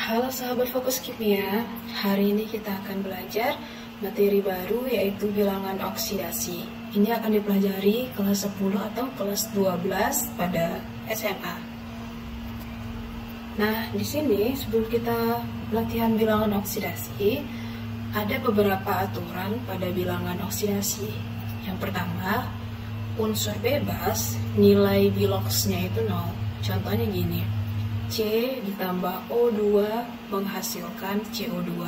Halo sahabat Fokus Kimia, hari ini kita akan belajar materi baru yaitu bilangan oksidasi. Ini akan dipelajari kelas 10 atau kelas 12 pada SMA. Nah, di sini sebelum kita latihan bilangan oksidasi, ada beberapa aturan pada bilangan oksidasi. Yang pertama, unsur bebas, nilai biloxnya itu 0. Contohnya gini. C ditambah O2 menghasilkan CO2.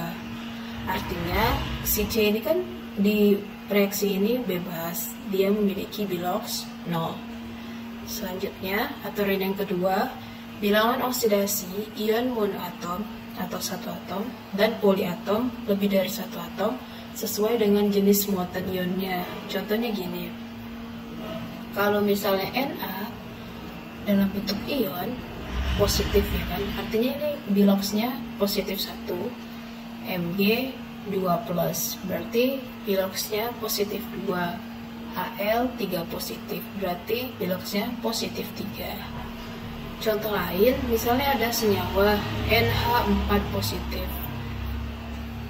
Artinya si C ini kan di reaksi ini bebas, dia memiliki bilox 0. Selanjutnya, aturan yang kedua, bilangan oksidasi ion monoatom atau satu atom dan poliatom lebih dari satu atom sesuai dengan jenis muatan ionnya. Contohnya gini, kalau misalnya Na dalam bentuk ion positif ya kan, artinya ini biloxnya positif 1, Mg 2+, berarti biloxnya positif 2, Al 3 positif, berarti biloxnya positif 3. Contoh lain, misalnya ada senyawa NH4 positif,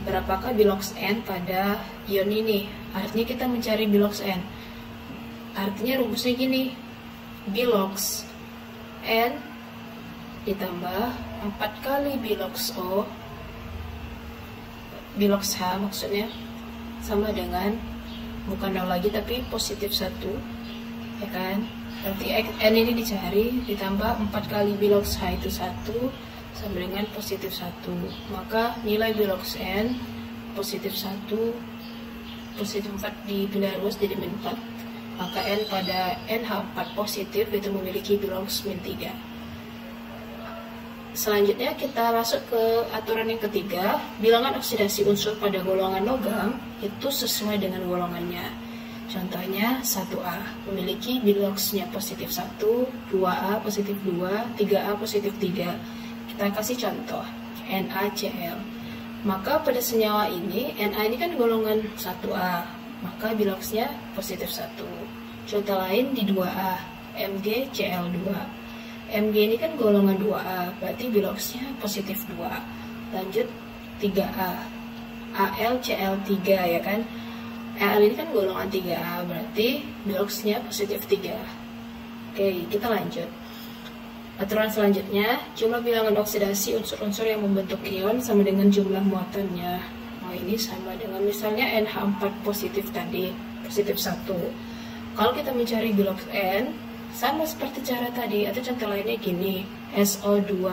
berapakah bilox N pada ion ini? Artinya kita mencari bilox N, artinya rumusnya gini, bilox N ditambah 4 kali bilox O, bilox H maksudnya, sama dengan bukan 0 lagi tapi positif 1 ya kan, berarti N ini dicari ditambah 4 kali bilox H itu 1 sama dengan positif 1, maka nilai bilox N positif 1 positif 4 dipindah ruas jadi min 4, maka N pada NH4 positif itu memiliki bilox min 3. Selanjutnya kita masuk ke aturan yang ketiga, bilangan oksidasi unsur pada golongan logam itu sesuai dengan golongannya. Contohnya 1A memiliki biloxnya positif 1, 2A positif 2, 3A positif 3. Kita kasih contoh NaCl. Maka pada senyawa ini, Na ini kan golongan 1A, maka biloxnya positif 1. Contoh lain di 2A, MgCl2. Mg ini kan golongan 2A, berarti biloxnya positif 2. Lanjut 3A, AlCl3 ya kan. Al ini kan golongan 3A, berarti biloxnya positif 3. Oke, kita lanjut. Aturan selanjutnya, jumlah bilangan oksidasi unsur-unsur yang membentuk ion sama dengan jumlah muatannya. Nah, ini sama dengan misalnya NH4 positif tadi, positif 1. Kalau kita mencari bilox N, sama seperti cara tadi, atau contoh lainnya gini, SO2-.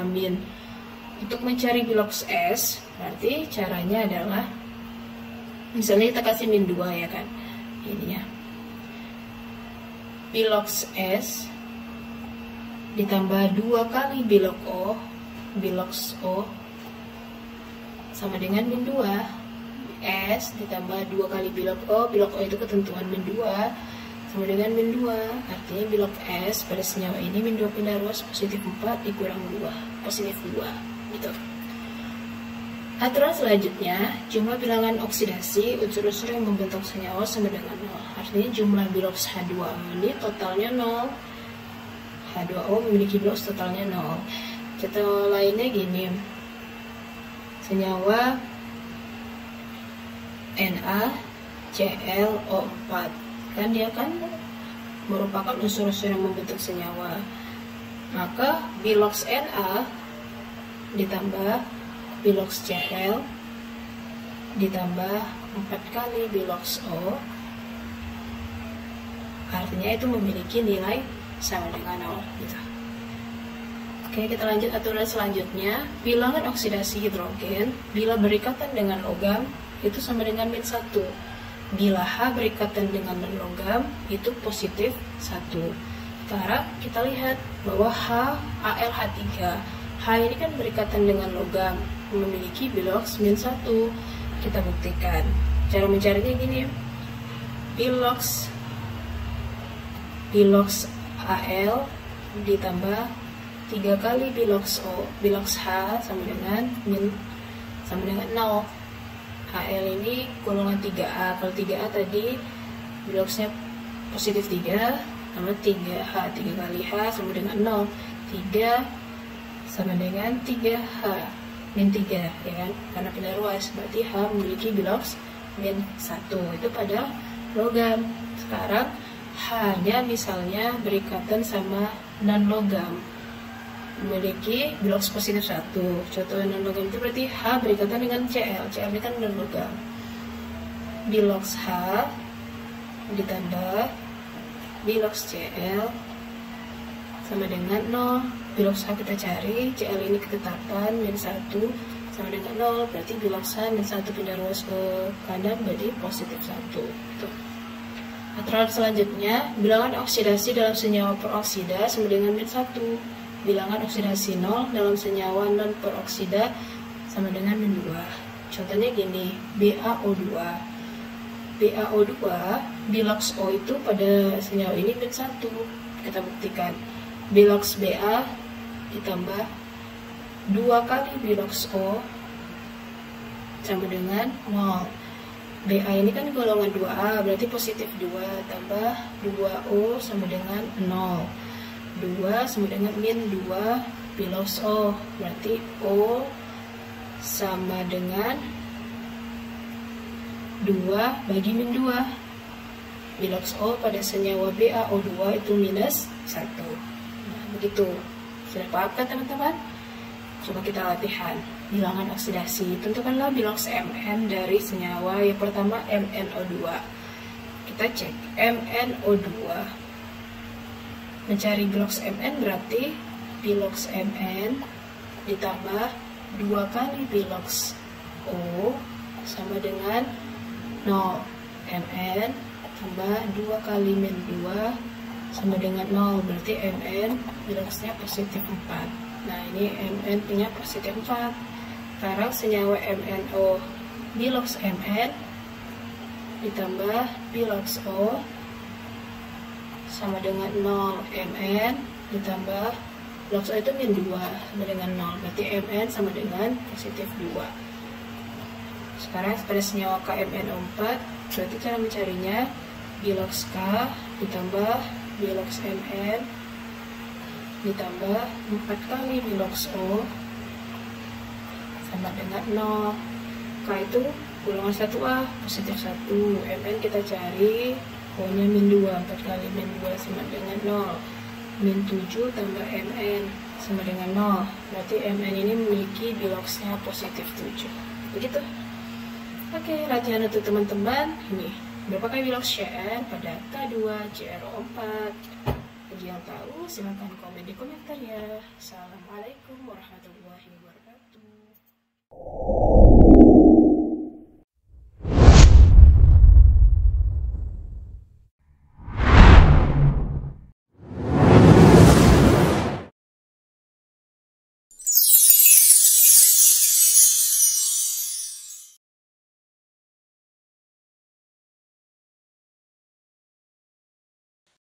Untuk mencari bilox S, berarti caranya adalah, misalnya kita kasih min 2 ya kan, ini ya. Bilox S ditambah 2 kali bilox O sama dengan min 2. S ditambah 2 kali bilox O itu ketentuan min 2, sama dengan min 2, artinya bilox S pada senyawa ini min 2 pindah ruas positif 4 dikurang 2, positif 2 gitu. Aturan selanjutnya, jumlah bilangan oksidasi unsur-unsur yang membentuk senyawa sama dengan 0. Artinya jumlah bilox H2O ini totalnya 0. H2O memiliki bilox totalnya 0. Contoh lainnya gini, senyawa NaClO4, kan dia kan merupakan unsur-unsur yang membentuk senyawa, maka bilox Na ditambah bilox Cl ditambah 4 kali bilox O, artinya itu memiliki nilai sama dengan 0 gitu. Oke, kita lanjut aturan selanjutnya, bilangan oksidasi hidrogen bila berikatan dengan logam itu sama dengan min 1. Bila H berikatan dengan non-logam itu positif 1. Sekarang kita lihat bahwa AlH3. H ini kan berikatan dengan logam, memiliki bilox min 1. Kita buktikan. Cara mencarinya gini. Bilox Al ditambah 3 kali bilox O, bilox H sama dengan 0. Al ini golongan 3A. Kalau 3A tadi biloxnya positif 3, tambah 3H, 3 kali H sama dengan 0. 3 sama dengan 3H. min 3, ya kan? Karena pindah ruas, berarti H memiliki biloks min 1, itu pada logam. Sekarang H-nya misalnya berikatan sama non-logam, memiliki biloks positif 1. Contoh non-logam itu berarti H berikatan dengan Cl, Cl ini kan non-logam. Biloks H ditambah biloks Cl sama dengan 0. Biloks H kita cari, Cl ini ketetapan min 1 sama dengan 0, berarti biloks H min 1 pindah ruas ke kanan berarti positif 1. Tuh. Aturan selanjutnya, bilangan oksidasi dalam senyawa peroksida sama dengan min 1. Bilangan oksidasi 0 dalam senyawa non-peroksida sama dengan min 2. Contohnya gini, BaO2. BaO2, biloks O itu pada senyawa ini min 1. Kita buktikan. Biloks Ba ditambah 2 kali biloks O sama dengan 0. Ba ini kan golongan 2A, berarti positif 2 tambah 2O sama dengan 0. 2 sama dengan min 2 biloks O, berarti O sama dengan 2 bagi min 2. Biloks O pada senyawa BaO2 itu minus 1. Nah, begitu. Sudah paham kan teman-teman? Coba kita latihan. Bilangan oksidasi, tentukanlah biloks Mn dari senyawa yang pertama MnO2. Kita cek MnO2. Mencari biloks Mn berarti biloks Mn ditambah 2 kali biloks O sama dengan 0. Mn tambah 2 kali min 2 sama dengan 0, berarti Mn biloksnya positif 4. Nah, ini Mn punya positif 4. Sekarang senyawa MnO, biloks Mn ditambah biloks O sama dengan 0. Mn ditambah biloks O itu min 2 sama dengan 0, berarti Mn sama dengan positif 2. Sekarang pada senyawa KMnO4, berarti cara mencarinya biloks K ditambah biloks Mn ditambah 4 kali biloks O sama dengan 0. K itu golongan 1A, positif 1. Mn kita cari, O-nya min 2, 4 kali min 2 sama dengan 0. Min 7 tambah Mn sama dengan 0. Berarti Mn ini memiliki biloksnya positif 7. Begitu. Oke, latihan untuk teman-teman. Ini, berapa kali biloks Cn pada K2CrO4? Bagi yang tahu, silahkan komen di komentar ya. Assalamualaikum warahmatullahi wabarakatuh.